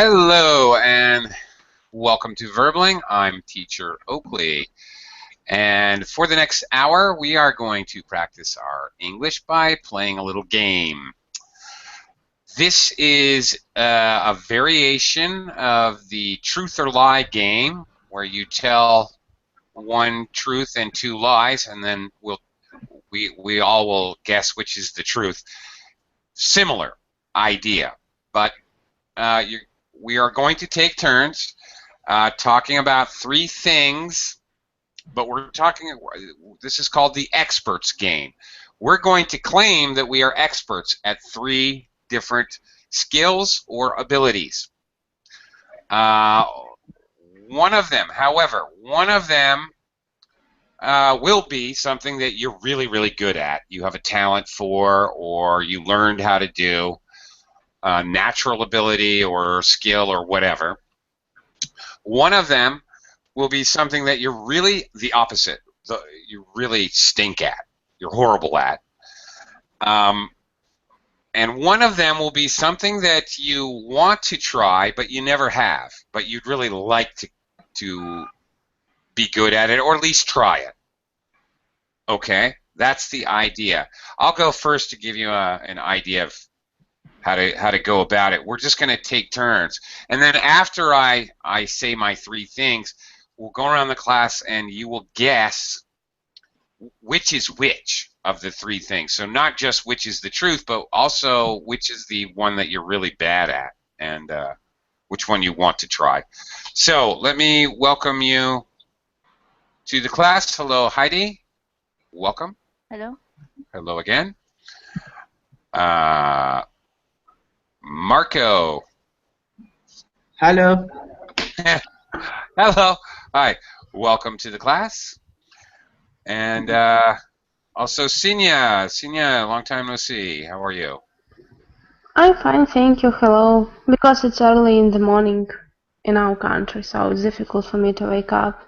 Hello and welcome to Verbling. I'm Teacher Oakley. And for the next hour, we are going to practice our English by playing a little game. This is a variation of the truth or lie game where you tell one truth and two lies, and then we all will guess which is the truth. Similar idea, but we are going to take turns talking about three things, but this is called the experts game. We're going to claim that we are experts at three different skills or abilities. One of them will be something that you're really, really good at. You have a talent for, or you learned how to do. Natural ability or skill or whatever. One of them will be something that you're really the opposite. You really stink at. You're horrible at. And one of them will be something that you want to try, but you never have. But you'd really like to be good at it, or at least try it. Okay, that's the idea. I'll go first to give you an idea of how to go about it. We're just going to take turns, and then after I say my three things, we'll go around the class and you will guess which is which of the three things. So not just which is the truth, but also which is the one that you're really bad at, and which one you want to try. So let me welcome you to the class. Hello, Heidi. Welcome. Hello. Hello again. Marco. Hello. Hello. Hi. Welcome to the class. And also Sinya. Sinya, long time no see. How are you? I'm fine, thank you. Hello. Because it's early in the morning in our country, so it's difficult for me to wake up.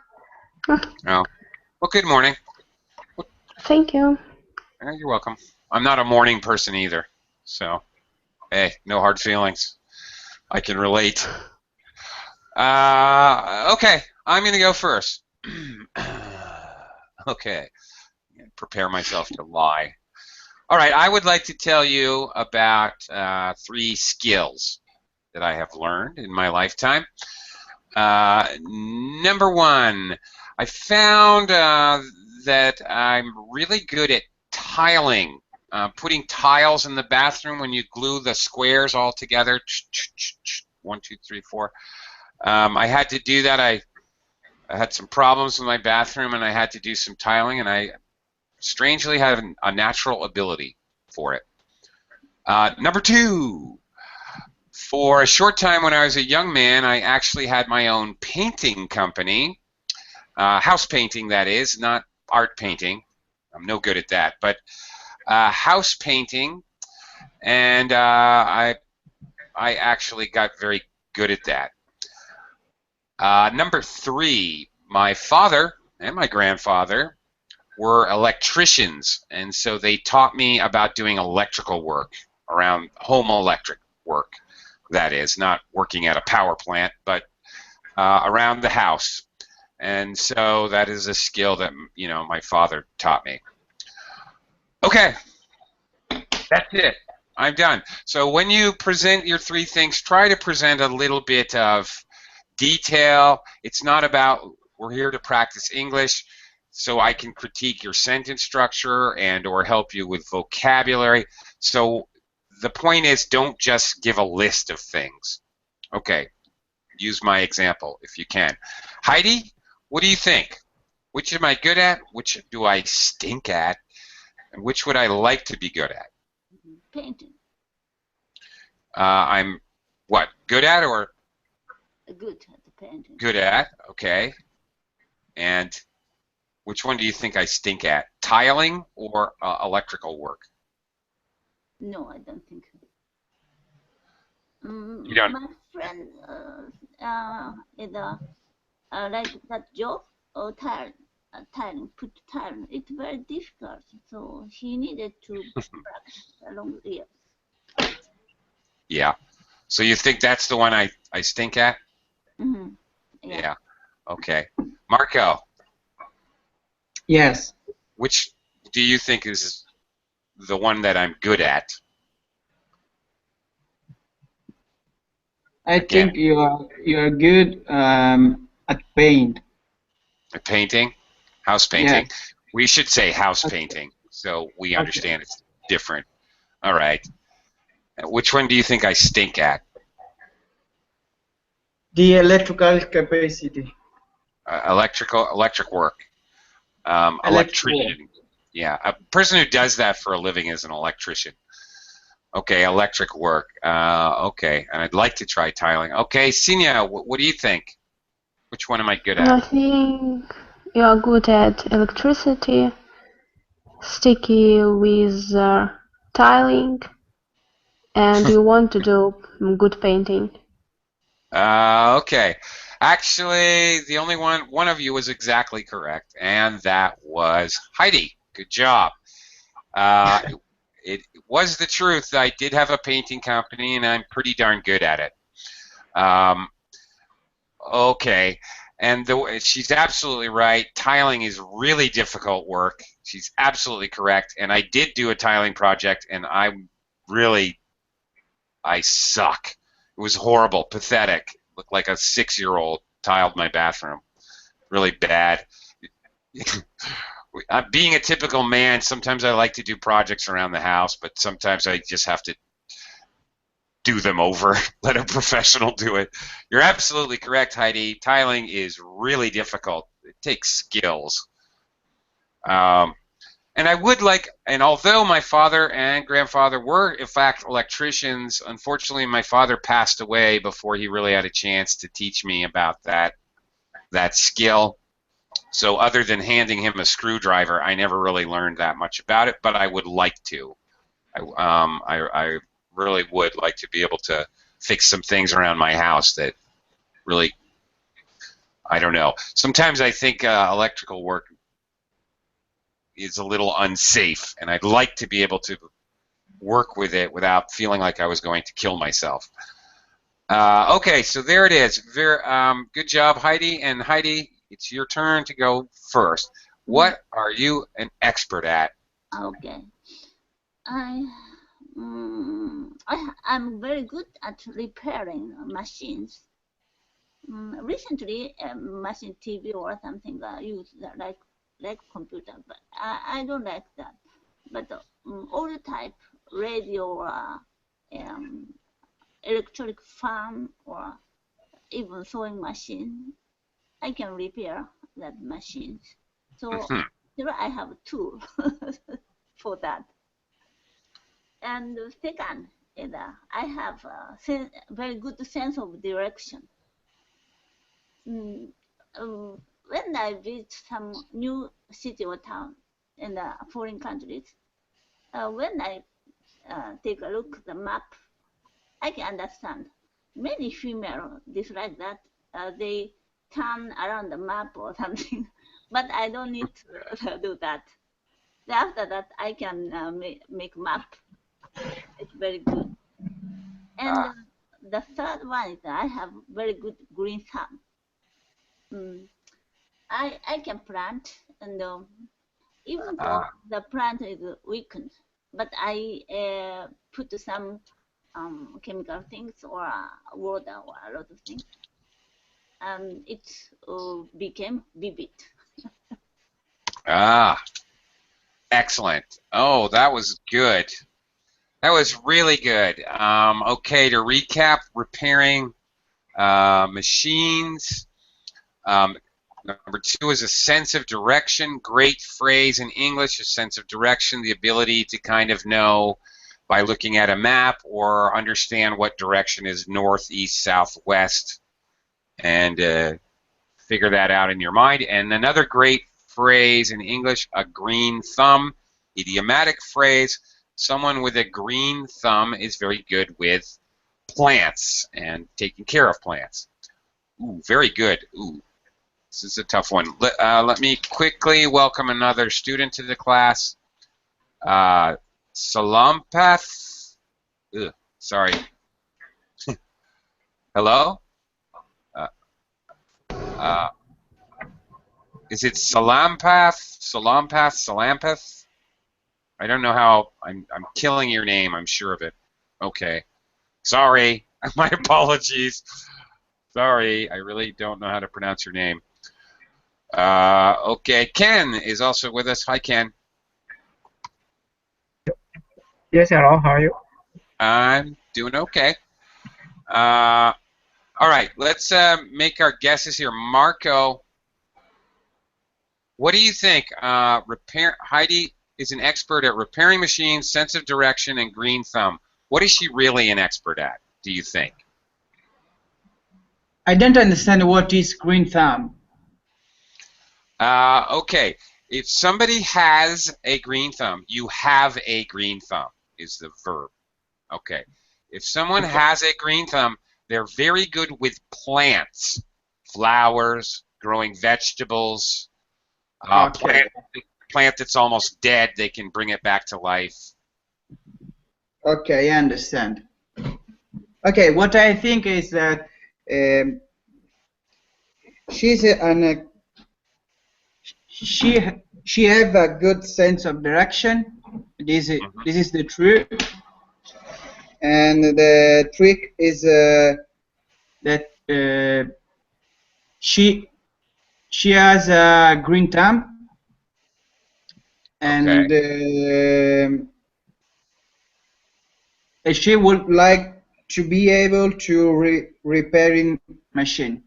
Oh. Well, good morning. Thank you. You're welcome. I'm not a morning person either, so hey, no hard feelings. I can relate. Okay, I'm going to go first. Okay, prepare myself to lie. All right, I would like to tell you about three skills that I have learned in my lifetime. Number one, I found that I'm really good at tiling. Putting tiles in the bathroom when you glue the squares all together. 1, 2, 3, 4. I had to do that. I had some problems in my bathroom, and I had to do some tiling, and I strangely have a natural ability for it. Number two, for a short time when I was a young man, I actually had my own painting company. House painting, that is, not art painting. I'm no good at that, but house painting, and I actually got very good at that. Number three, my father and my grandfather were electricians, and so they taught me about doing electrical work around home electric work. That is, not working at a power plant, but around the house. And so that is a skill that my father taught me. Okay, that's it. I'm done. So when you present your three things, try to present a little bit of detail. It's not about, we're here to practice English, so I can critique your sentence structure and or help you with vocabulary. So the point is, don't just give a list of things. Okay, use my example if you can. Heidi, what do you think? Which am I good at? Which do I stink at? And which would I like to be good at? Painting. I'm what? Good at or? Good at the painting. Good at, okay. And which one do you think I stink at? Tiling or electrical work? No, I don't think so. You don't? My friend is like that job or tiling, put tile. It's very difficult, so he needed to practice a long years. Yeah. So you think that's the one I stink at? Mm-hmm. Yeah. Okay. Marco, Yes, which do you think is the one that I'm good at? I Again, think you are good at paint. painting, house painting. Yes. We should say house Okay. painting so we Okay. understand it's different. All right. Which one do you think I stink at? The electrical capacity. Electric work. Electrical. Electrician. Yeah, a person who does that for a living is an electrician. Okay, electric work. Okay, and I'd like to try tiling. Okay, Sinia, what do you think? Which one am I good at? I think you are good at electricity, sticky with tiling, and you want to do good painting. Okay. Actually, the only one of you was exactly correct, and that was Heidi. Good job. Uh, it was the truth. I did have a painting company, and I'm pretty darn good at it. Um, okay. And she's absolutely right. Tiling is really difficult work. She's absolutely correct. And I did do a tiling project, and I suck. It was horrible, pathetic. Looked like a 6-year-old tiled my bathroom. Really bad. Being a typical man, sometimes I like to do projects around the house, but sometimes I just have to do them over, let a professional do it. You're absolutely correct, Heidi. Tiling is really difficult. It takes skills. And I would like, and although my father and grandfather were, in fact, electricians, unfortunately, my father passed away before he really had a chance to teach me about that skill. So other than handing him a screwdriver, I never really learned that much about it, but I would like to. I really would like to be able to fix some things around my house that really, I don't know. Sometimes I think electrical work is a little unsafe, and I'd like to be able to work with it without feeling like I was going to kill myself. Okay, so there it is. Good job, Heidi. And Heidi, it's your turn to go first. What are you an expert at? Okay. I'm very good at repairing machines. Recently, machine TV or something used like computer, but I don't like that. But old type radio or electric fan or even sewing machine, I can repair that machine. So here I have a tool for that. And second is I have a very good sense of direction. When I visit some new city or town in the foreign countries, when I take a look at the map, I can understand. Many female dislike that. They turn around the map or something, but I don't need to do that. After that, I can make map. It's very good. And the third one is I have very good green thumb. I can plant, and even though the plant is weakened, but I put some chemical things or water or a lot of things, it became vivid. Excellent. Oh, that was good. That was really good. Okay, to recap, repairing machines. Number 2 is a sense of direction. Great phrase in English, a sense of direction, the ability to kind of know by looking at a map or understand what direction is north, east, south, west, and figure that out in your mind. And another great phrase in English, a green thumb, idiomatic phrase. Someone with a green thumb is very good with plants and taking care of plants. Ooh, very good. Ooh, this is a tough one. Let me quickly welcome another student to the class. Salampath. Sorry. Hello? Uh, uh, is it Salampath? I don't know how. I'm killing your name. I'm sure of it. Okay. Sorry. My apologies. Sorry. I really don't know how to pronounce your name. Okay. Ken is also with us. Hi, Ken. Yes, hello, how are you? I'm doing okay. All right. Let's make our guesses here. Marco, what do you think? Heidi is an expert at repairing machines, sense of direction, and green thumb. What is she really an expert at, do you think? I don't understand what is green thumb. Okay. If somebody has a green thumb, you have a green thumb is the verb. Okay. If someone has a green thumb, they're very good with plants, flowers, growing vegetables. Okay. Plant that's almost dead, they can bring it back to life. Okay, I understand. Okay, what I think is that she have a good sense of direction. This is the truth, and the trick is that she has a green thumb, and she would like to be able to repairing machine.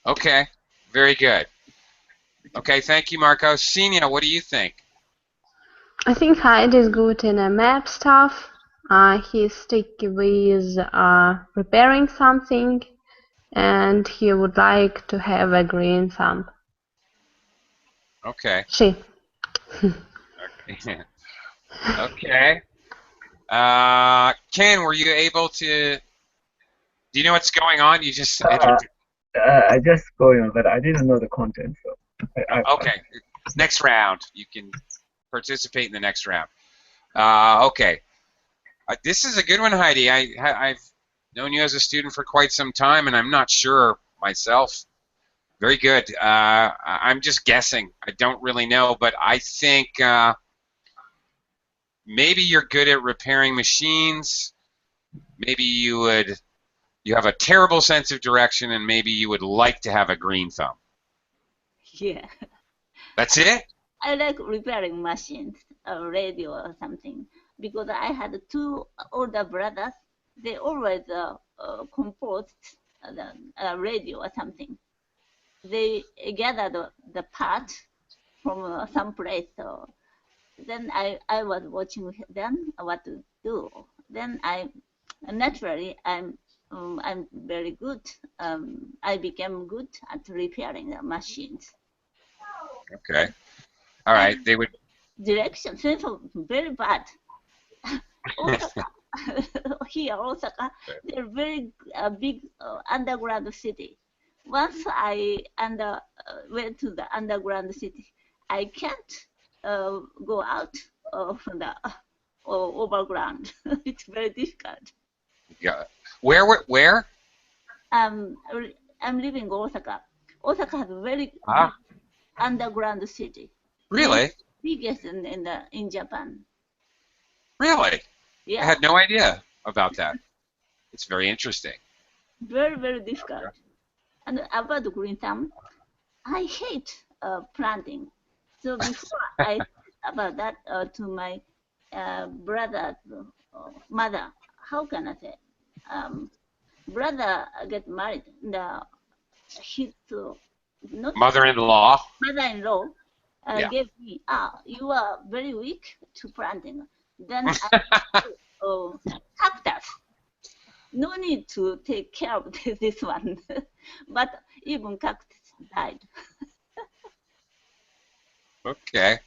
Okay, very good. Okay, thank you, Marco. Senia, what do you think? I think Hyde is good in map stuff. He's sticky with repairing something, and he would like to have a green thumb. Okay. She. Okay. Okay. Ken, were you able to? Do you know what's going on? You just entered. I just going, but I didn't know the content. So okay. Next round, you can participate in the next round. Okay. This is a good one, Heidi. I've known you as a student for quite some time, and I'm not sure myself. Very good. I'm just guessing. I don't really know, but I think maybe you're good at repairing machines. Maybe you have a terrible sense of direction, and maybe you would like to have a green thumb. Yeah. That's it? I like repairing machines, a radio or something, because I had two older brothers. They always composed the radio or something. They gathered the part from some place. So then I was watching them what to do. Then naturally I'm very good. I became good at repairing the machines. Okay. All right. They would. Direction sense of very bad. Osaka, here Osaka, they're very big underground city. Once I went to the underground city, I can't go out of the overground. It's very difficult. Yeah. Where? I'm living in Osaka. Osaka has a very big underground city. Really? Biggest in Japan. Really? Yeah. I had no idea about that. It's very interesting. Very, very difficult. And about the green thumb, I hate planting. So before I about that to my brother's mother, how can I say? Brother get married. His not mother-in-law gave me, you are very weak to planting. Then I cactus. No need to take care of this one. But even cactus died. Okay.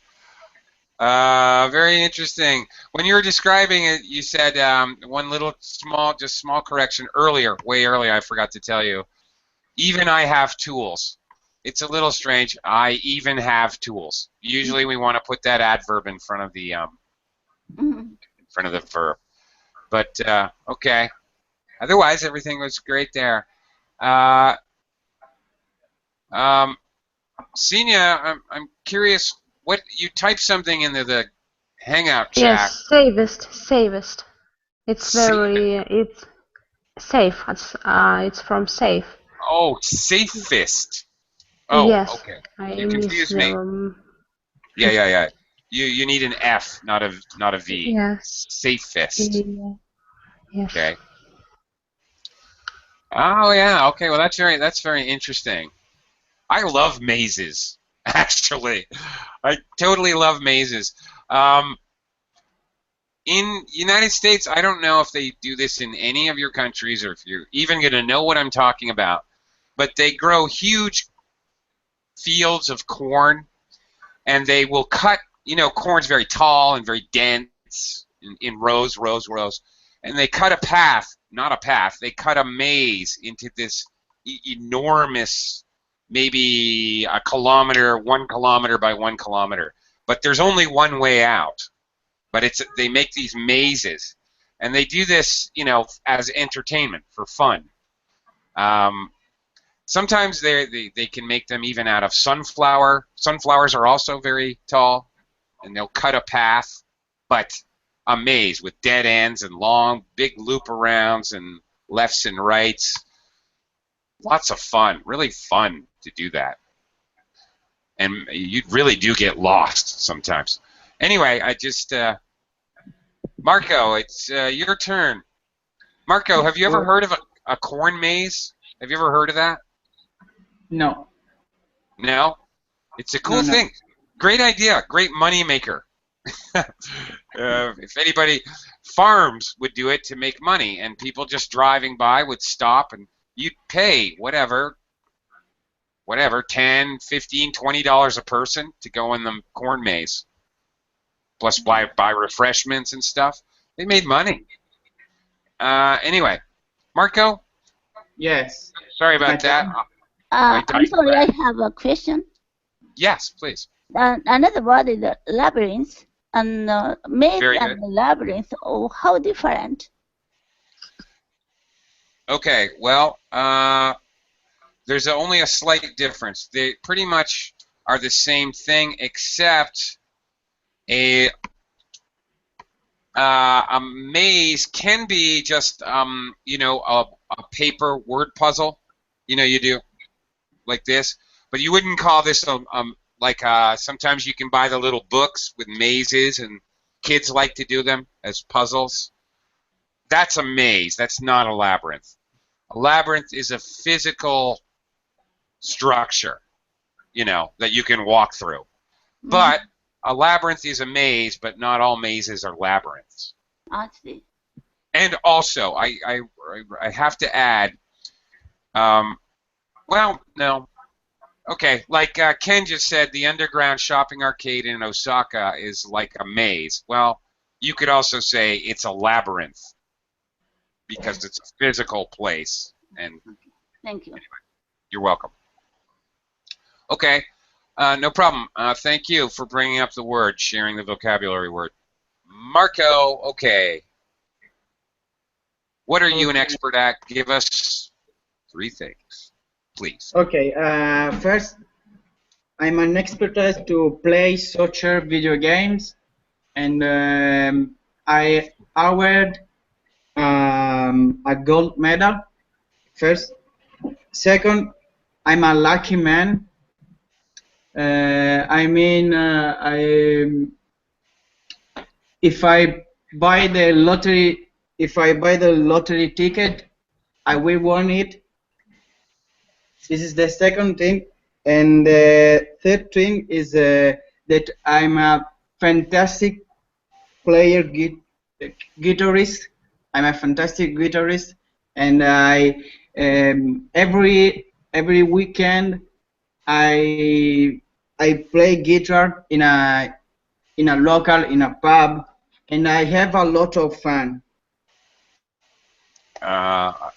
Very interesting. When you were describing it, you said one little small correction earlier, way earlier, I forgot to tell you. Even I have tools. It's a little strange. I even have tools. Usually we want to put that adverb in front of the verb. But okay. Otherwise, everything was great there. Uh, Senia, I'm curious. What you typed something into the Hangout chat? Yes, safest. It's Safest. it's safe. It's from safe. Oh, safest. Oh, Yes, okay. I You miss confused me. the. Yeah. You need an F, not a V. Yes. Safest. Yeah. Yes. Okay. Oh yeah. Okay. Well, that's very interesting. I love mazes. Actually, I totally love mazes. Um, in United States, I don't know if they do this in any of your countries or if you're even going to know what I'm talking about, but they grow huge fields of corn and they will cut, corn's very tall and very dense in rows, and they cut a path, not a path, they cut a maze into this enormous, maybe a kilometer, 1 kilometer by 1 kilometer. But there's only one way out. But they make these mazes, and they do this, as entertainment for fun. Um, Sometimes they can make them even out of sunflower. Sunflowers are also very tall, and they'll cut a path, but a maze with dead ends and long, big loop arounds and lefts and rights. Lots of fun, really fun to do that. And you really do get lost sometimes. Anyway, Marco, it's your turn. Marco, have you ever heard of a corn maze? Have you ever heard of that? No. No? It's a cool No. thing. Great idea. Great money maker. If anybody, farms would do it to make money, and people just driving by would stop, and you'd pay whatever, $10, $15, $20 a person to go in the corn maze, plus buy refreshments and stuff. They made money. Anyway, Marco, Yes. sorry about that. I'm sorry, I have a question. Yes, please. Another word is labyrinth, and maze Very and good. labyrinth. Oh, how different? Okay, well, there's only a slight difference. They pretty much are the same thing, except a maze can be just a paper word puzzle. You do like this, but you wouldn't call this sometimes you can buy the little books with mazes, and kids like to do them as puzzles. That's a maze. That's not a labyrinth. A labyrinth is a physical structure, that you can walk through. But a labyrinth is a maze, but not all mazes are labyrinths. I see. And also, I have to add, well, no. Okay, like Ken just said, the underground shopping arcade in Osaka is like a maze. Well, you could also say it's a labyrinth because it's a physical place. And Thank you. anyway, you're welcome. Okay, no problem. Thank you for bringing up the word, sharing the vocabulary word. Marco, okay. What are you an expert at? Give us 3 things, please. Okay. First, I'm an expert to play soccer video games, and I awarded a gold medal. First. Second, I'm a lucky man. If I buy the lottery ticket, I will win it. This is the second thing, and the third thing is that I'm a fantastic player, guitarist. I'm a fantastic guitarist, and every weekend I play guitar in a pub, and I have a lot of fun.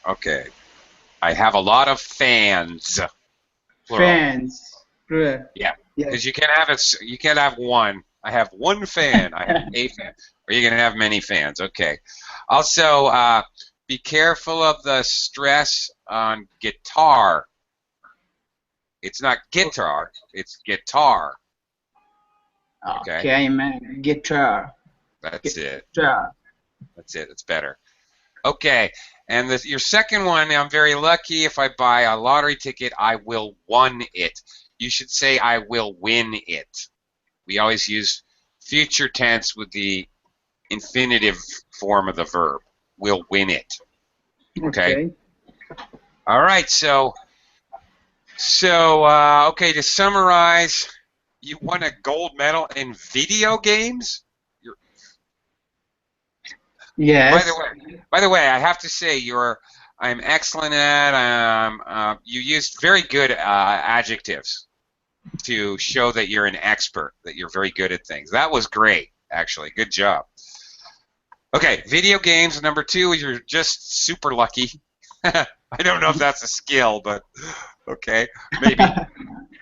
Okay. I have a lot of fans. Plural. Fans. Plural. Yeah. Because you can't have one. I have one fan. I have a fan. Or you can have many fans. Okay. Also, Be careful of the stress on guitar. It's not guitar, it's guitar. Okay, man. Guitar. That's it. Guitar. That's it. It's better. Okay, and your second one, I'm very lucky. If I buy a lottery ticket, I will won it. You should say I will win it. We always use future tense with the infinitive form of the verb. We'll win it. Okay. All right. So okay. To summarize, you won a gold medal in video games. Yes. By the way, I have to say I'm excellent at. You used very good adjectives to show that you're an expert, that you're very good at things. That was great, actually. Good job. Okay, video games. Number 2, you're just super lucky. I don't know if that's a skill, but okay, maybe.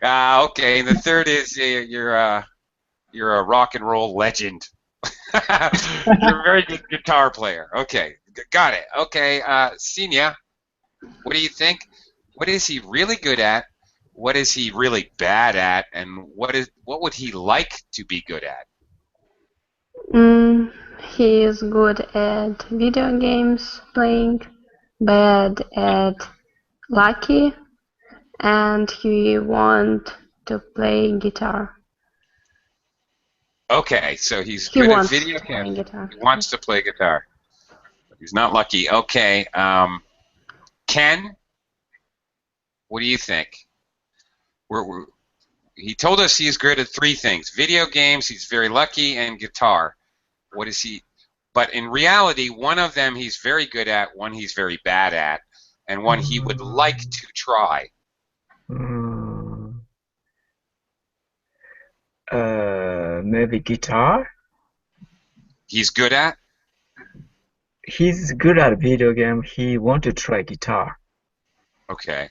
Okay, and the third is you're a rock and roll legend. You're a very good guitar player. Okay, got it. Okay, Senia, what do you think? What is he really good at? What is he really bad at? And what would he like to be good at? He is good at video games playing, bad at lucky, and he wants to play guitar. Okay, so he's good at video games. He wants to play guitar. He's not lucky. Okay, Ken, what do you think? He told us he's good at 3 things: video games, he's very lucky, and guitar. What is he? But in reality, one of them he's very good at, one he's very bad at, and one he would like to try. Maybe guitar. He's good at? He's good at video game. He want to try guitar. Okay.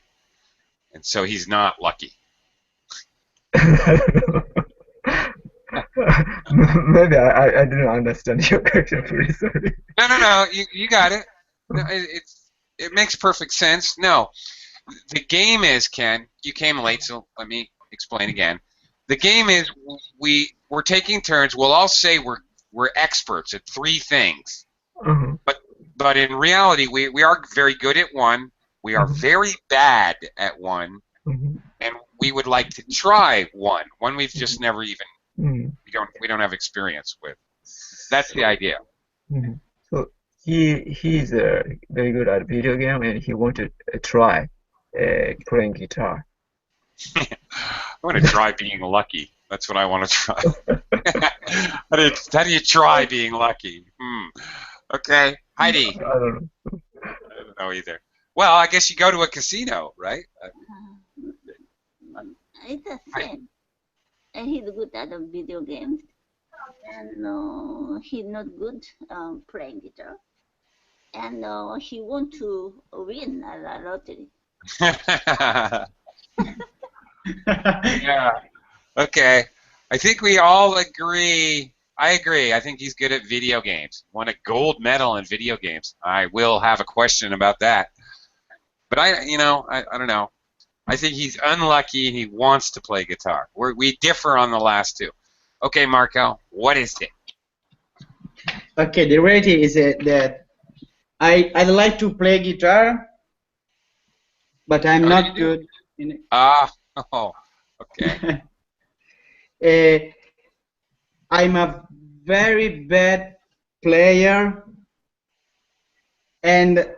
And so he's not lucky. Maybe I didn't understand your question. Pretty sorry. No. You got it. No, it makes perfect sense. No, the game is, Ken. You came late, so let me explain again. The game is we're taking turns. We'll all say we're experts at 3 things. But in reality, we are very good at one. We are very bad at one, and we would like to try one we've just never even we don't have experience with. That's the idea. So he's very good at video game, and he want to try playing guitar. I want to try being lucky. That's what I want to try. How do you try being lucky? Okay, Heidi. I don't know. I don't know either. Well, I guess you go to a casino, right? It's the same. And he's good at the video games, and he's not good playing guitar. And he want to win a lottery. Yeah. Okay. I think we all agree. I agree. I think he's good at video games. Won a gold medal in video games. I will have a question about that. But I don't know. I think he's unlucky and he wants to play guitar. We differ on the last 2. Okay, Marco, what is it? Okay, the reality is that I like to play guitar, but I'm not good in it. Okay. I'm a very bad player, and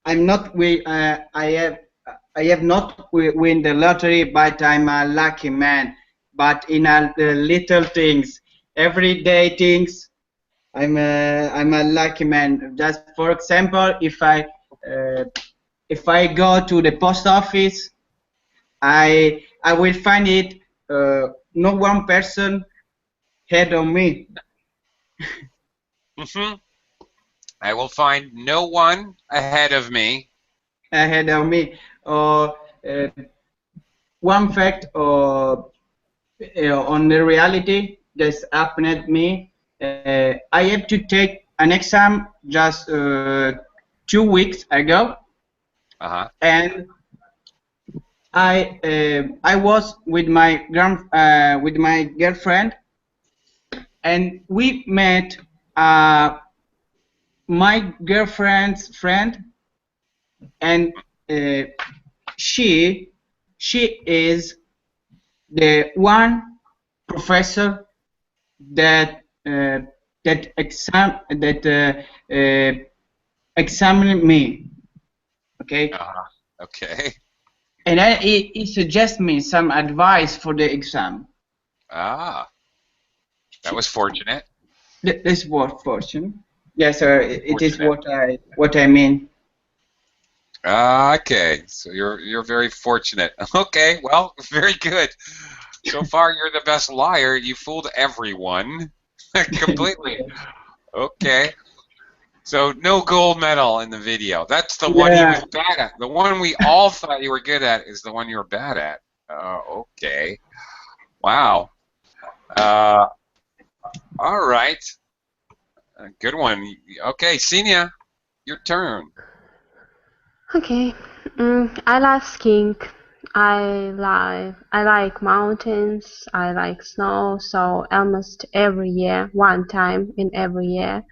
I'm not. I have not win the lottery, but I'm a lucky man. But in little things, everyday things, I'm a lucky man. Just for example, if I go to the post office, I will find it no one person ahead of me. I will find no one ahead of me. Ahead of me. One fact on the reality that's happened to me. I have to take an exam just 2 weeks ago, and I was with my girlfriend, and we met my girlfriend's friend, and she is the one professor that examined me. Okay. Okay. And he suggests me some advice for the exam. That was fortunate. This was fortunate. Yes, sir. It is what I mean. Okay, so you're very fortunate. Okay, well, very good. So far, you're the best liar. You fooled everyone completely. Okay. So no gold medal in the video. That's the one he was bad at. The one we all thought you were good at is the one you were bad at. Okay. Wow. All right. Good one. Okay, Senia, your turn. Okay. I love skiing. I like mountains. I like snow. So almost every year, one time in every year,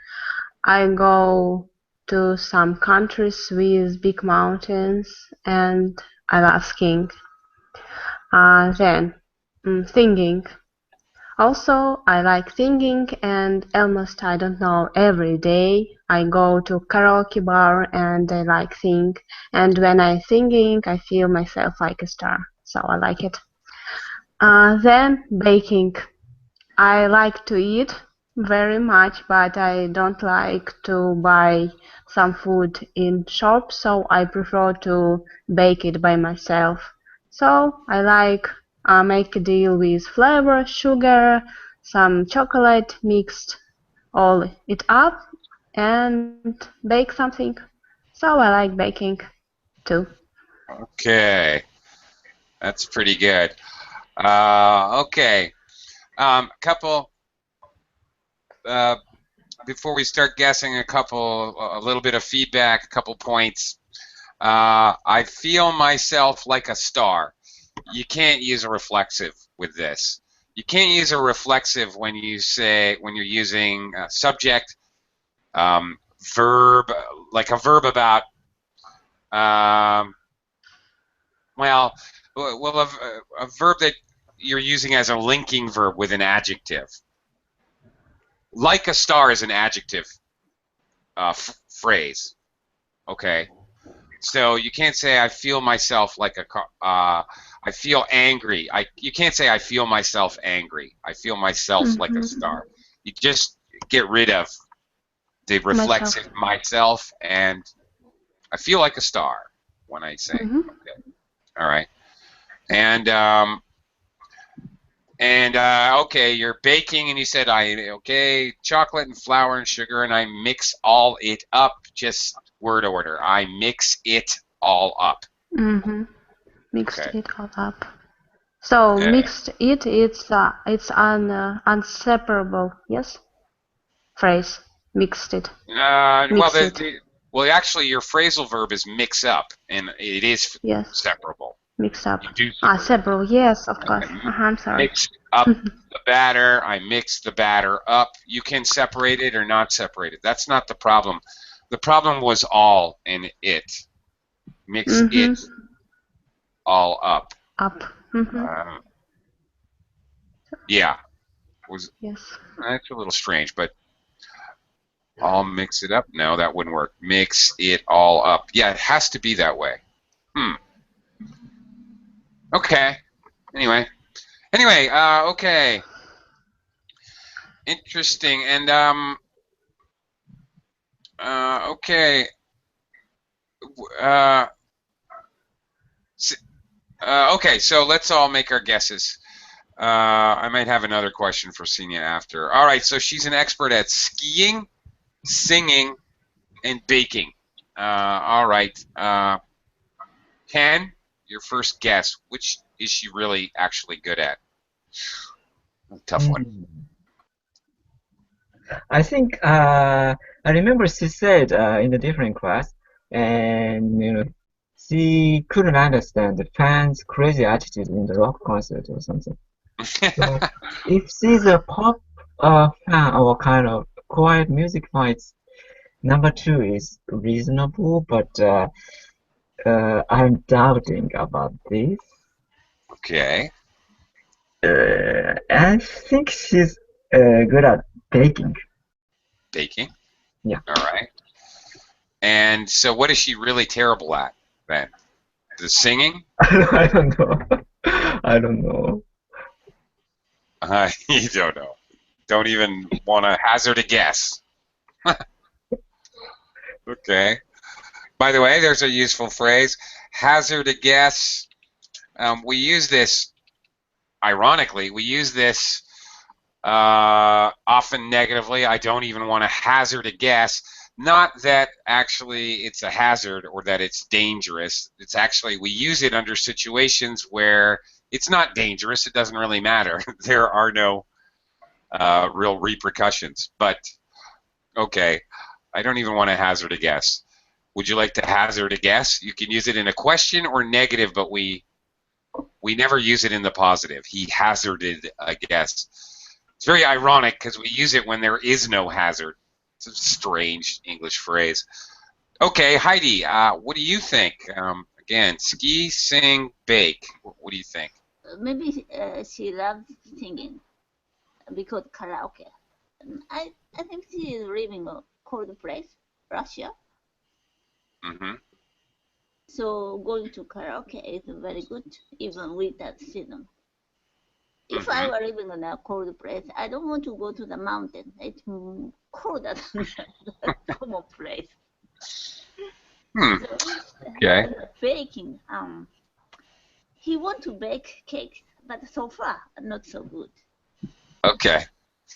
I go to some countries with big mountains, and I love skiing. Then singing. Also, I like singing, and almost, I don't know, every day I go to karaoke bar and I like sing. And when I singing, I feel myself like a star. So I like it. Then baking. I like to eat very much, but I don't like to buy some food in shop, so I prefer to bake it by myself. So I like make a deal with flour, sugar, some chocolate, mixed all it up and bake something. So I like baking too. Okay, that's pretty good. Okay, couple. Before we start guessing, a little bit of feedback, a couple points. I feel myself like a star. You can't use a reflexive with this. You can't use a reflexive when you're using subject, verb, like a verb about. Well, a verb that you're using as a linking verb with an adjective. Like a star is an adjective phrase. Okay. So you can't say I feel myself like a car. I feel angry. You can't say I feel myself angry. I feel myself like a star. You just get rid of the reflexive myself, and I feel like a star when I say. Okay. All right. And okay, you're baking, and you said chocolate and flour and sugar, and I mix all it up. Just word order. I mix it all up. Mixed it all up. So mixed it. It's inseparable. Yes. Phrase. Mixed it. Well, actually, your phrasal verb is mix up, and it is separable. Mix up. Separable. Yes, of course. I'm sorry. Mix up the batter. I mix the batter up. You can separate it or not separate it. That's not the problem. The problem was all in it. Mix it all up. Yeah. That's a little strange, but I'll mix it up. No, that wouldn't work. Mix it all up. Yeah, it has to be that way. Okay. Anyway, okay. Interesting. And okay. Okay, so let's all make our guesses. I might have another question for Senia after. All right, so she's an expert at skiing, singing, and baking. All right. Ken, your first guess. Which is she really actually good at? A tough one. I think I remember she said in a different class and she couldn't understand the fans' crazy attitude in the rock concert or something. So if she's a pop fan or kind of quiet music fights, number two is reasonable, but I'm doubting about this. Okay. I think she's good at baking. Baking. Yeah. All right. And so, what is she really terrible at then? The singing? I don't know. I don't know. You don't know. Don't even want to hazard a guess. Okay. By the way, there's a useful phrase, hazard a guess. We use this, ironically, we use this often negatively. I don't even want to hazard a guess. Not that actually it's a hazard or that it's dangerous. It's actually, we use it under situations where it's not dangerous. It doesn't really matter. There are no real repercussions. But, okay, I don't even want to hazard a guess. Would you like to hazard a guess? You can use it in a question or negative, but we never use it in the positive. He hazarded a guess. It's very ironic because we use it when there is no hazard. It's a strange English phrase. Okay, Heidi, what do you think? Again, ski, sing, bake. What do you think? Maybe she loves singing because karaoke. I think she is living a cold place, Russia. Mm-hmm. So going to karaoke is very good, even with that season. If I were living in a cold place, I don't want to go to the mountain. It's colder than the common place. So, Okay. baking. He want to bake cakes, but so far not so good. Okay.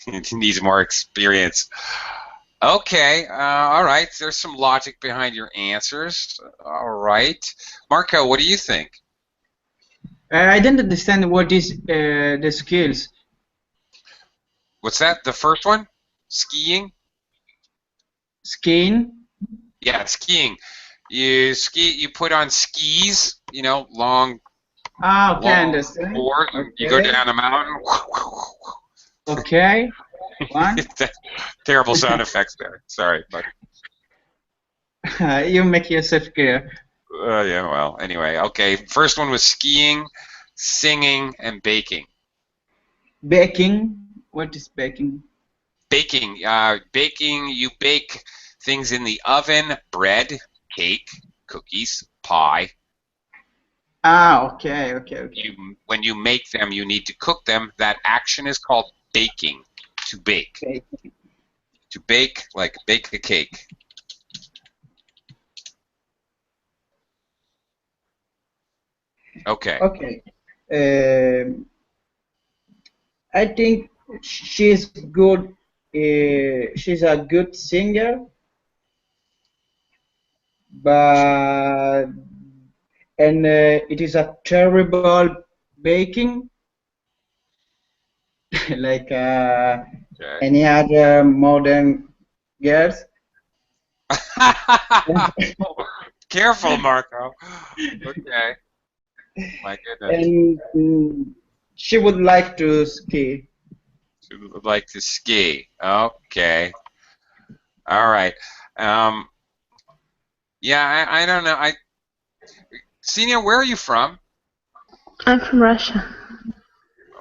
He needs more experience. Okay. All right. There's some logic behind your answers. All right. Marco, what do you think? I didn't understand what is the skills. What's that? The first one? Skiing? Skiing? Yeah, skiing. You ski. You put on skis. You know, long. Ah, okay, I long understand. board. Okay. You go down a mountain. Okay. One. Terrible sound effects there. Sorry, but You make yourself clear. yeah. Well, anyway. Okay. First one was skiing, singing, and baking. Baking. What is baking? Baking. Baking. You bake things in the oven: bread, cake, cookies, pie. Ah, okay. When you make them, you need to cook them. That action is called baking. To bake. Baking. To bake, like bake a cake. Okay. Okay. I think she's good. She's a good singer, but it is a terrible baking, like any other modern girls. Careful, Marco. Okay. My goodness. And she would like to ski. She would like to ski. Okay. All right. Yeah, I don't know. Xenia, where are you from? I'm from Russia.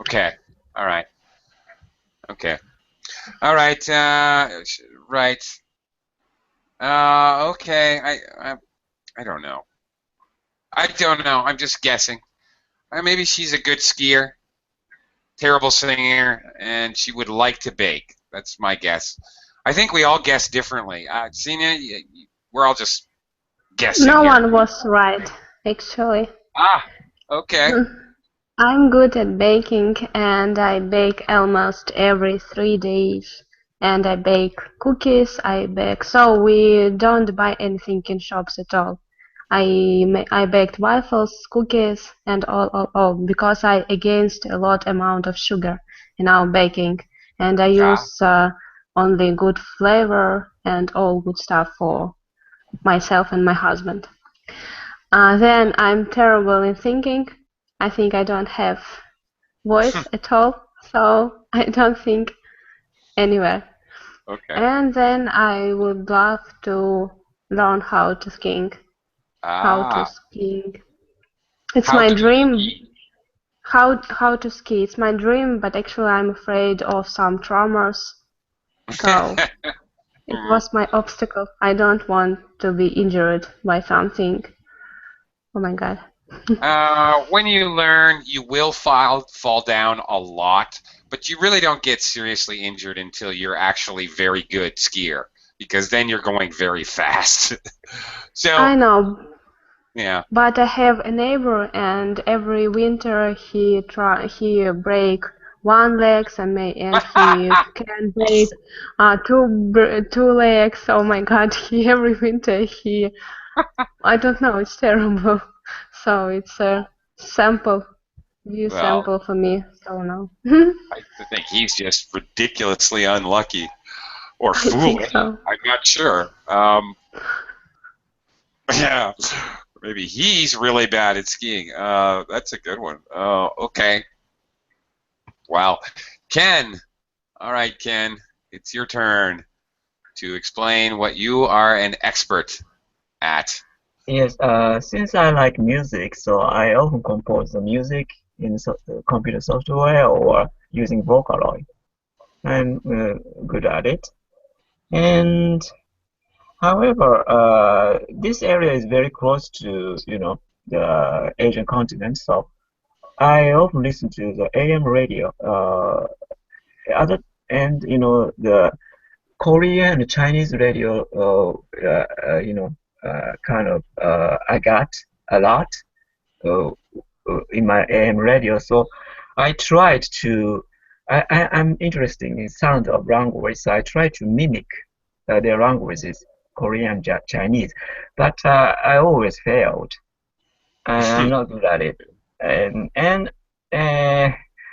Okay. All right. Okay. All right. Right. Okay. I don't know. I don't know. I'm just guessing. Maybe she's a good skier, terrible singer, and she would like to bake. That's my guess. I think we all guess differently. Xenia, we're all just guessing No here. one was right, actually. Ah, okay. I'm good at baking, and I bake almost every 3 days. And I bake cookies, so we don't buy anything in shops at all. I baked waffles, cookies, and all because I against a lot amount of sugar in our baking, and I use only good flavor and all good stuff for myself and my husband. Then I'm terrible in thinking. I think I don't have voice at all, so I don't think anywhere. Okay. And then I would love to learn how to skiing. How to Ah. skiing. It's How my to dream. ski. How to ski. It's my dream, but actually I'm afraid of some traumas. So it was my obstacle. I don't want to be injured by something. Oh my god. When you learn, you will fall down a lot, but you really don't get seriously injured until you're actually very good skier, because then you're going very fast. So, I know, yeah. but I have a neighbor, and every winter he break one leg, and he can break two legs. Oh my god! Every winter I don't know. It's terrible. So it's a view Well, sample for me. So no. I think he's just ridiculously unlucky or I think foolish. so. I'm not sure. Yeah, maybe he's really bad at skiing. That's a good one. Okay. Wow. Ken. All right, Ken. It's your turn to explain what you are an expert at. Yes, since I like music, so I often compose the music in computer software or using Vocaloid. I'm good at it. And however, this area is very close to, the Asian continent, so I often listen to the AM radio. Other and the Korean and Chinese radio, I got a lot uh, in my AM radio. So I tried to. I'm interested in sound of language, so I try to mimic their languages, Korean, Chinese, but I always failed. I'm not good at it, and uh,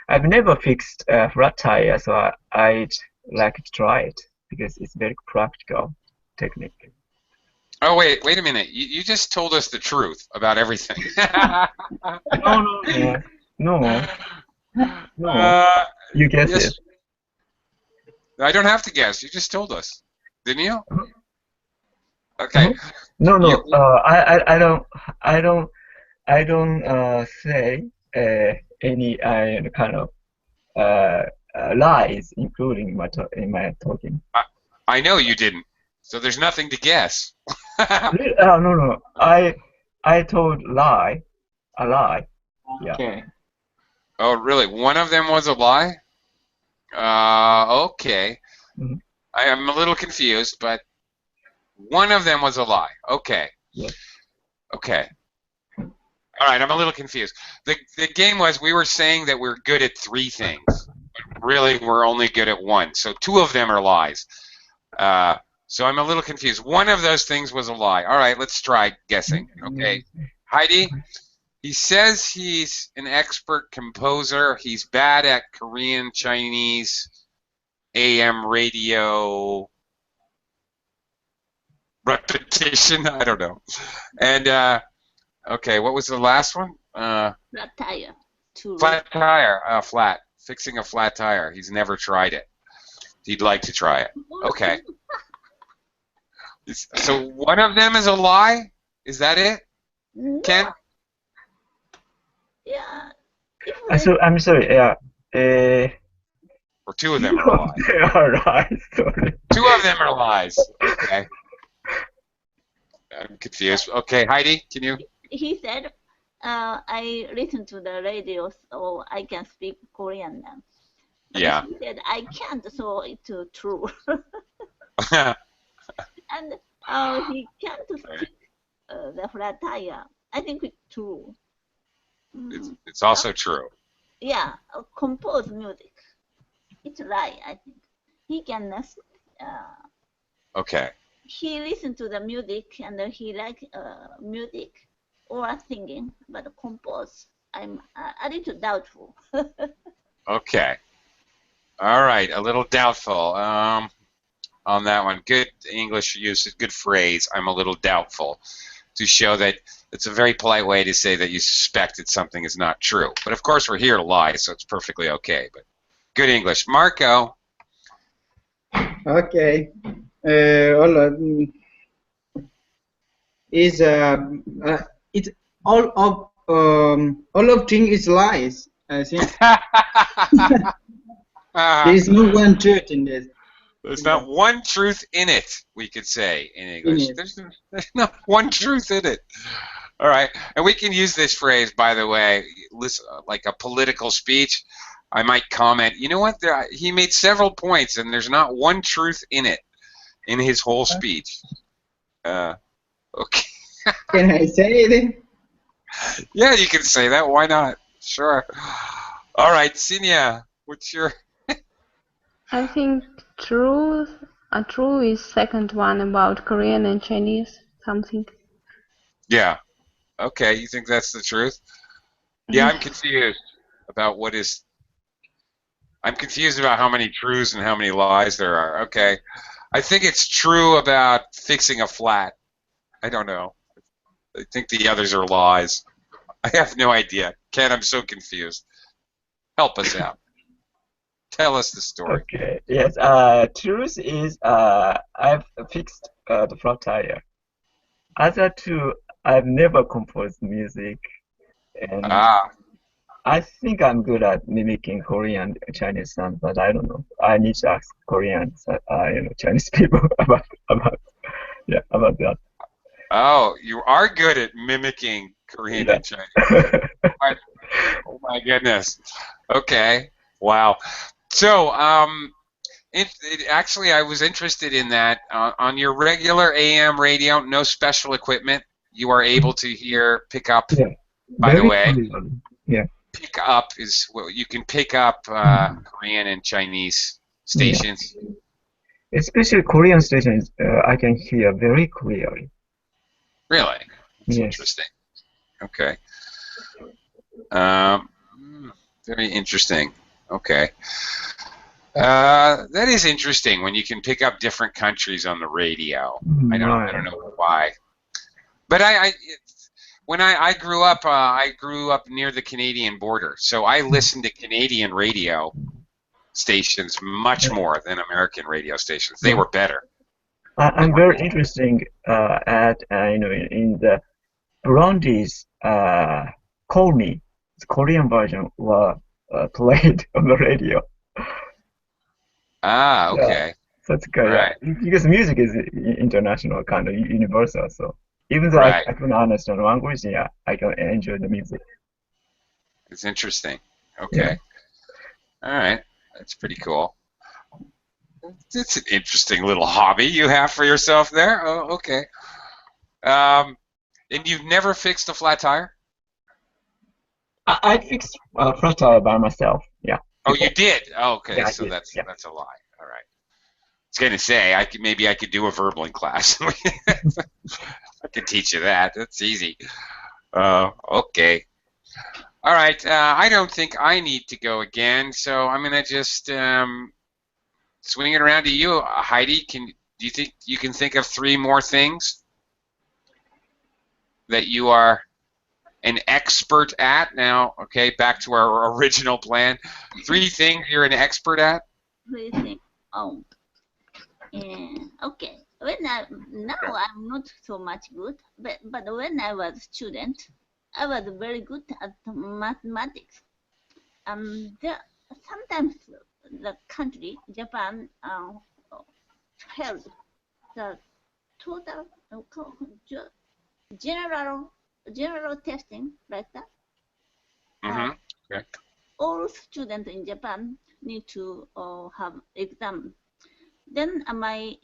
I've never fixed a flat tire, so I'd like to try it because it's very practical technique. Oh, wait a minute. You just told us the truth about everything. No, no, no. Uh, You guess yes, it. I don't have to guess. You just told us, didn't you? Uh-huh. Okay. No, no. You, I don't say any kind of lies, including in my talking. I know you didn't. So there's nothing to guess. No, no. I told a lie. Yeah. Okay. Oh, really? One of them was a lie? Okay. Mhm. I am a little confused, but one of them was a lie. Okay. Yes. Okay. All right, I'm a little confused. The game was we were saying that we're good at three things. But really, we're only good at one. So two of them are lies. So I'm a little confused. One of those things was a lie. All right, let's try guessing. Okay. Heidi, he says he's an expert composer. He's bad at Korean, Chinese, AM radio repetition. I don't know. And okay, what was the last one? Flat tire. Flat tire. Flat. Fixing a flat tire. He's never tried it. He'd like to try it. Okay. So one of them is a lie? Is that it, Ken? Yeah. So I'm sorry. Yeah. Or two of them are lies? They are right. Sorry. Two of them are lies. Okay. I'm confused. Okay, Heidi, can you? He said, I listen to the radio, so I can speak Korean now. But Yeah. he said, I can't, so it's true. And he can't speak the flat tire. I think it's true. It's also true. Yeah, compose music. It's right, I think. He can, Okay. he listen to the music and he like music or singing, but compose, I'm a little doubtful. Okay. All right, a little doubtful. on that one. Good English use, good phrase. I'm a little doubtful, to show that it's a very polite way to say that you suspect that something is not true. But of course, we're here to lie, so it's perfectly okay. But good English, Marco. Okay. Is it's all of thing is lies. I think there is no one truth in this. There's not one truth in it, we could say in English. There's not one truth in it. All right, and we can use this phrase, by the way, listen, like a political speech. I might comment, you know what, he made several points, and there's not one truth in it, in his whole speech. Okay. Can I say it? Yeah, you can say that. Why not? Sure. All right, Sinia, what's your... I think true is second one about Korean and Chinese something. Yeah. Okay, you think that's the truth? Yeah, I'm confused about what is... I'm confused about how many truths and how many lies there are. Okay. I think it's true about fixing a flat. I don't know. I think the others are lies. I have no idea. Ken, I'm so confused. Help us out. Tell us the story. Okay. Yes. Truth is I've fixed the flat tire. Other two, I've never composed music, and I think I'm good at mimicking Korean Chinese songs, but I don't know. I need to ask Korean, Chinese people about that. Oh, you are good at mimicking Korean and Chinese. Oh my goodness. Okay. Wow. So, actually, I was interested in that. On your regular AM radio, no special equipment, you are able to pick up. Yeah. By the way, yeah. Pick up is well, you can pick up Korean and Chinese stations. Yeah. Especially Korean stations, I can hear very clearly. Really? That's yes. Interesting. Okay. Very interesting. Okay. That is interesting when you can pick up different countries on the radio. I don't know why. But when I grew up near the Canadian border, so I listened to Canadian radio stations much more than American radio stations. They were better. I'm very interesting at in the Brundi's Call Me, the Korean version were played on the radio. Ah, okay. Yeah, so it's good, right. Yeah. Because music is international, kind of universal. So even though I couldn't understand language, yeah, I can enjoy the music. It's interesting. Okay. Yeah. All right, that's pretty cool. It's an interesting little hobby you have for yourself there. Oh, okay. And you've never fixed a flat tire? I fixed a flat tire by myself. Yeah. Oh, you did? Oh, okay. Yeah, so that's a lie. All right. I was gonna say maybe I could do a Verbling class. I could teach you that. That's easy. Okay. All right. I don't think I need to go again, so I'm gonna just swing it around to you, Heidi. Do you think you can think of 3 more things that you are an expert at now? Okay, back to our original plan. 3 things you're an expert at? 3 things. Oh. Okay. Now I'm not so much good, but when I was a student, I was very good at mathematics. Sometimes the country, Japan, held the total general testing like that. Okay. All students in Japan need to have exam. Then my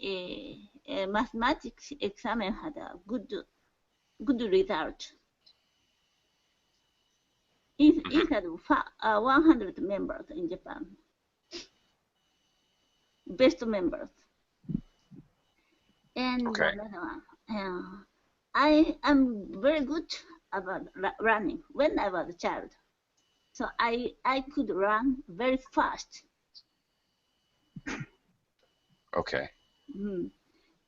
mathematics exam had a good result. It had 100 members in Japan. Best members. And I am very good about running when I was a child. So I could run very fast. Okay. Mm.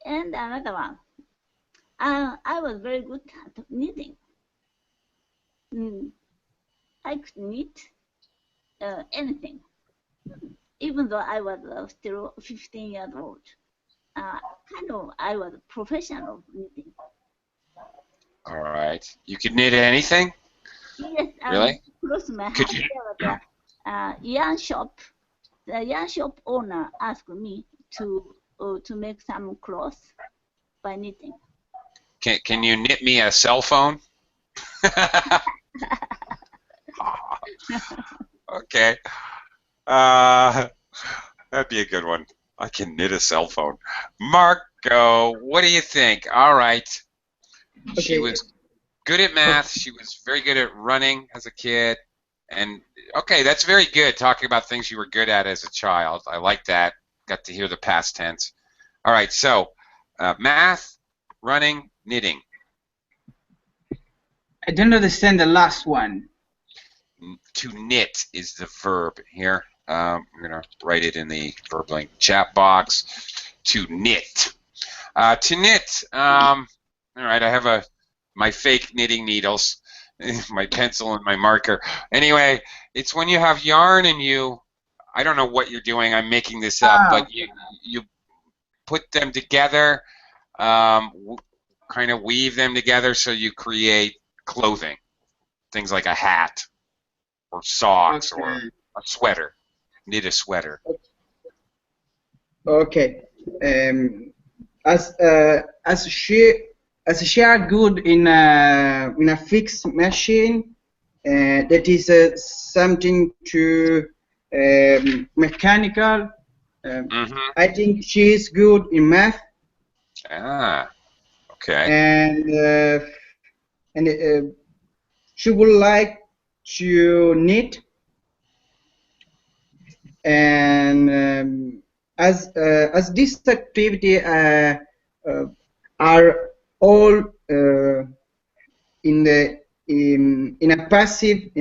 And another one, I was very good at knitting. Mm. I could knit anything, even though I was still 15 years old. I was a professional knitting. All right. You could knit anything? Yes, Really? close my Could house, you? there was a yarn shop. The yarn shop owner asked me to make some clothes by knitting. Can you knit me a cell phone? Okay. That'd be a good one. I can knit a cell phone. Marco, what do you think? All right. She Okay. was good at math. She was very good at running as a kid. And okay, that's very good, talking about things you were good at as a child. I like that. Got to hear the past tense. All right, so math, running, knitting. I don't understand the last one. To knit is the verb here. I'm going to write it in the verb link chat box. To knit. To knit. All right, I have my fake knitting needles, my pencil and my marker. Anyway, it's when you have yarn and I don't know what you're doing. I'm making this up, but you put them together, kind of weave them together so you create clothing, things like a hat or socks or a sweater. Knit a sweater. Okay. As she are good in a fixed machine, that is something to mechanical. I think she is good in math. Ah, okay. And she would like to knit. And as this activity are all in a passive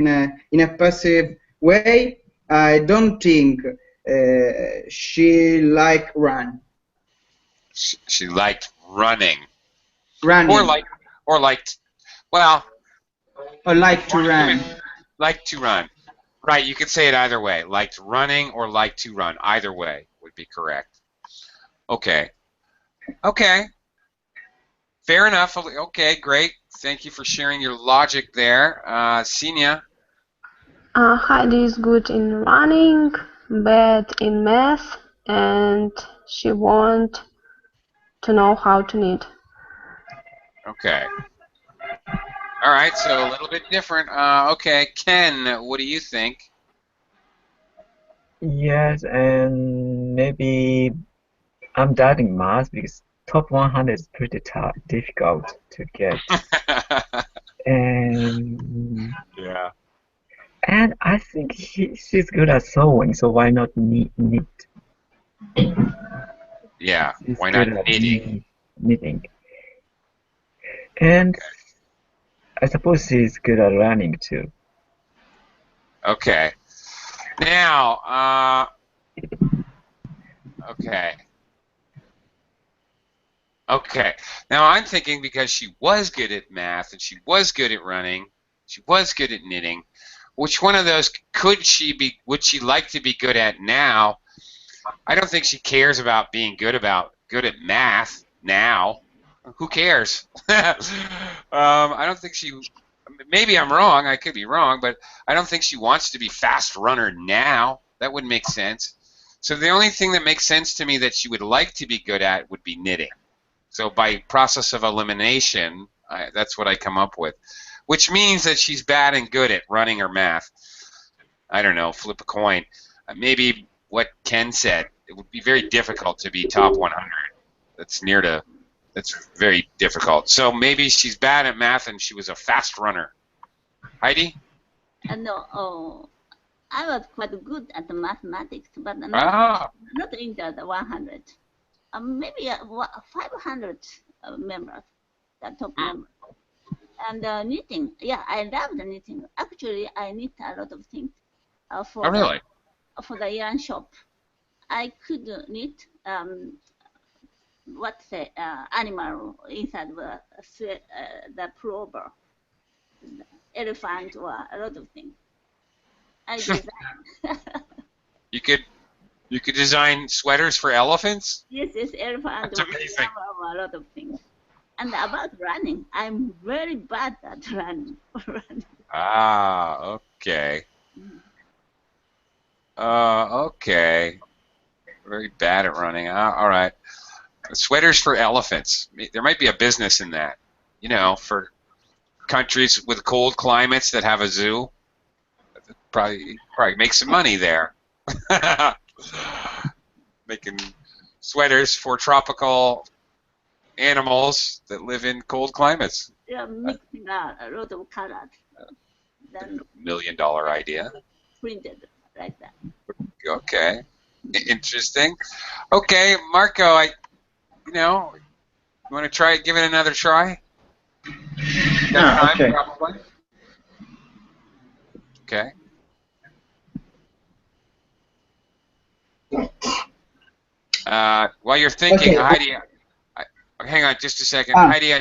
way, I don't think she like run. She liked running. Running. Or liked well. Or like to run. Like to run. Right, you could say it either way. Liked running or liked to run. Either way would be correct. Okay. Okay. Fair enough. Okay, great. Thank you for sharing your logic there. Senia? Heidi is good in running, bad in math, and she want to know how to knit. Okay. All right, so a little bit different. Okay, Ken, what do you think? Yes, and maybe I'm doubting math because top 100 is pretty difficult to get. And yeah. And I think she's good at sewing, so why not knit? Yeah, She's why good not at knitting? Knitting. And I suppose she's good at running too. Okay. Now, okay. Okay. Now I'm thinking because she was good at math and she was good at running, she was good at knitting, which one of those would she like to be good at now? I don't think she cares about being good at math now. Who cares? I don't think maybe I'm wrong, I could be wrong, but I don't think she wants to be fast runner now. That wouldn't make sense. So the only thing that makes sense to me that she would like to be good at would be knitting. So by process of elimination, that's what I come up with, which means that she's bad and good at running or math. I don't know, flip a coin. Maybe what Ken said, it would be very difficult to be top 100. That's very difficult. So maybe she's bad at math and she was a fast runner. Heidi? No, I was quite good at mathematics, but not into the 100. Maybe 500 members, the top members. And knitting, yeah, I loved knitting. Actually, I knit a lot of things for the yarn shop. I could knit what say animal inside the pullover, elephant or a lot of things. I design. You could design sweaters for elephants? Yes, elephant That's amazing. a lot of things. And about running, I'm very bad at running. Ah, okay. Okay. Very bad at running. All right. Sweaters for elephants. There might be a business in that. You know, for countries with cold climates that have a zoo. Probably make some money there. Making sweaters for tropical animals that live in cold climates. Yeah, mixing a lot of colors. Then $1 million idea. printed like that. Okay. Interesting. Okay, Marco, you want to try give it another try? Okay. Probably. Okay. While you're thinking, Okay. Heidi, hang on just a second. Heidi,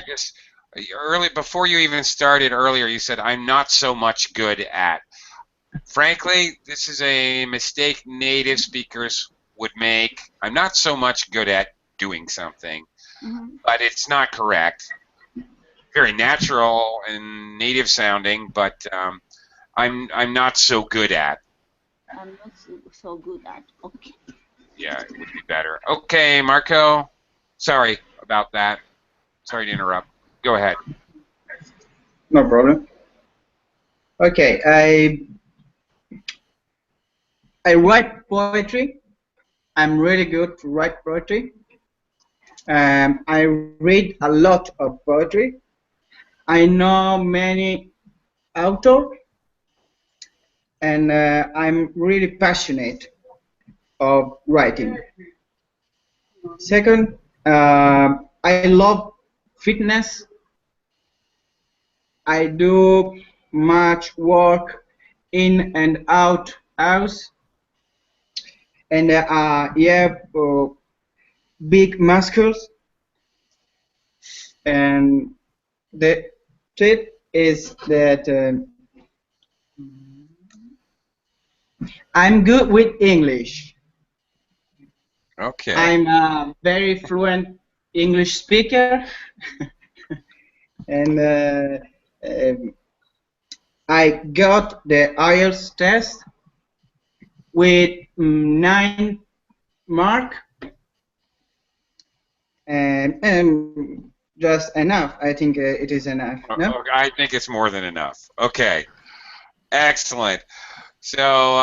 before you even started earlier, you said, I'm not so much good at. Frankly, this is a mistake native speakers would make. I'm not so much good at doing something, but it's not correct. Very natural and native sounding, but I'm not so good at. I'm not so good at. Okay. Yeah, it would be better. Okay, Marco. Sorry about that. Sorry to interrupt. Go ahead. No problem. Okay, I write poetry. I'm really good to write poetry. I read a lot of poetry. I know many authors, and I'm really passionate of writing. Second, I love fitness. I do much work in and out house, and yeah, big muscles. And the tip is that I'm good with English. Okay. I'm a very fluent English speaker, and I got the IELTS test with 9 mark, and just enough. I think it is enough. No? I think it's more than enough. Okay. Excellent. So,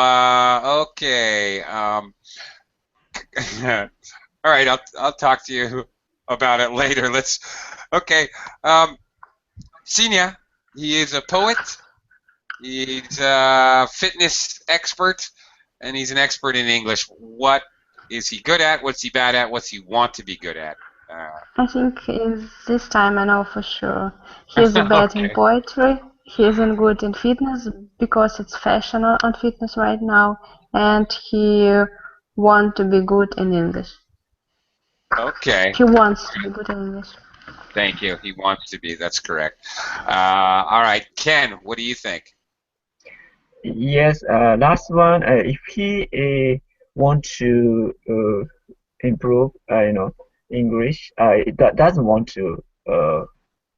okay. All right, I'll talk to you about it later. Okay. Senior, he is a poet. He's a fitness expert, and he's an expert in English. What is he good at? What's he bad at? What's he want to be good at? I think this time I know for sure. He's bad in poetry. He isn't good in fitness because it's fashion on fitness right now, and he wants to be good in English. Okay. He wants to be good in English. Thank you. He wants to be. That's correct. All right, Ken, what do you think? Yes, last one. If he want to improve, English, doesn't want to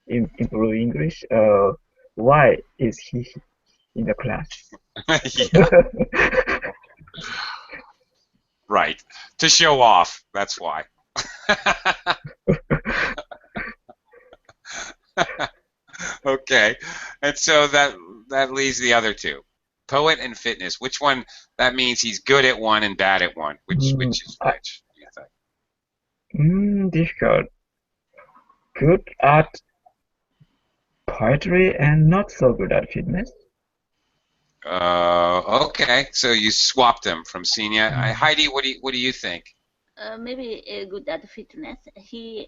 improve English. Why is he in the class? Right. To show off. That's why. Okay. And so that leaves the other two. Poet and fitness. Which one? That means he's good at one and bad at one. Which is which? Do you think? Difficult. Good at poetry and not so good at fitness. Okay. So you swapped them from Senior. Heidi, what do you think? Maybe good at fitness. He's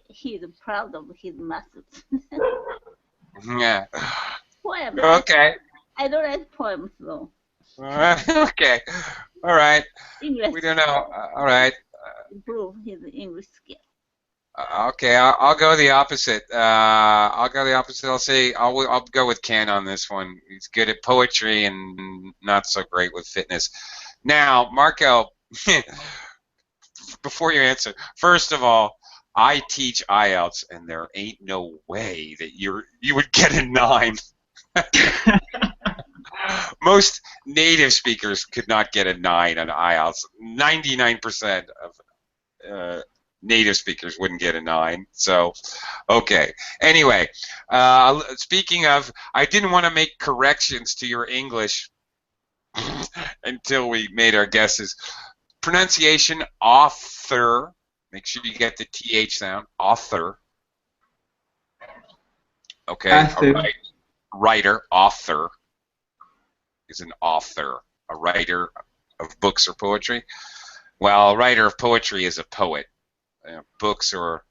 proud of his muscles. Yeah. Poem. Okay. I don't like poems though. Okay. All right. English. We don't know. All right. Improve his English skill. Okay, I'll go the opposite. I'll go the opposite. I'll go with Ken on this one. He's good at poetry and not so great with fitness. Now, Marco, before you answer, first of all, I teach IELTS, and there ain't no way that you would get a 9. Most native speakers could not get a 9 on IELTS. 99% of native speakers wouldn't get a 9. So, okay. Anyway, speaking of, I didn't want to make corrections to your English until we made our guesses. Pronunciation, author. Make sure you get the TH sound. Author. Okay. Author. Writer, author is an author. A writer of books or poetry. Well, a writer of poetry is a poet. Books or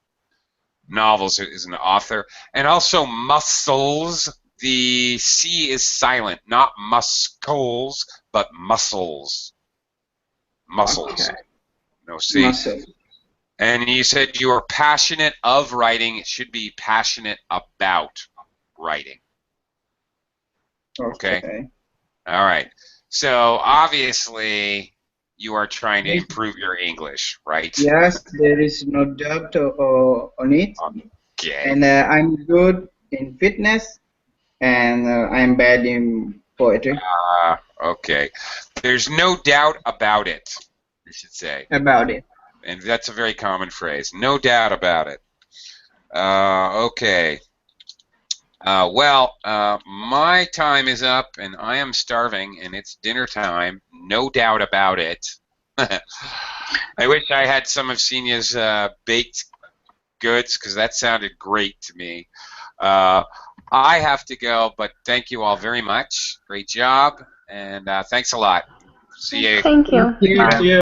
novels is an author. And also muscles. The C is silent, not muscles, but muscles. Muscles. Okay. No C. Muscle. And you said you are passionate of writing. It should be passionate about writing. Okay. All right. So obviously you are trying to improve your English, right? Yes, there is no doubt on it. Okay. And I'm good in fitness, and I'm bad in poetry. Okay. There's no doubt about it, you should say. About it. And that's a very common phrase. No doubt about it. Okay. Well, my time is up, and I am starving, and it's dinner time. No doubt about it. I wish I had some of Senia's baked goods, because that sounded great to me. I have to go, but thank you all very much. Great job, and thanks a lot. See you. Thank you. Thank you.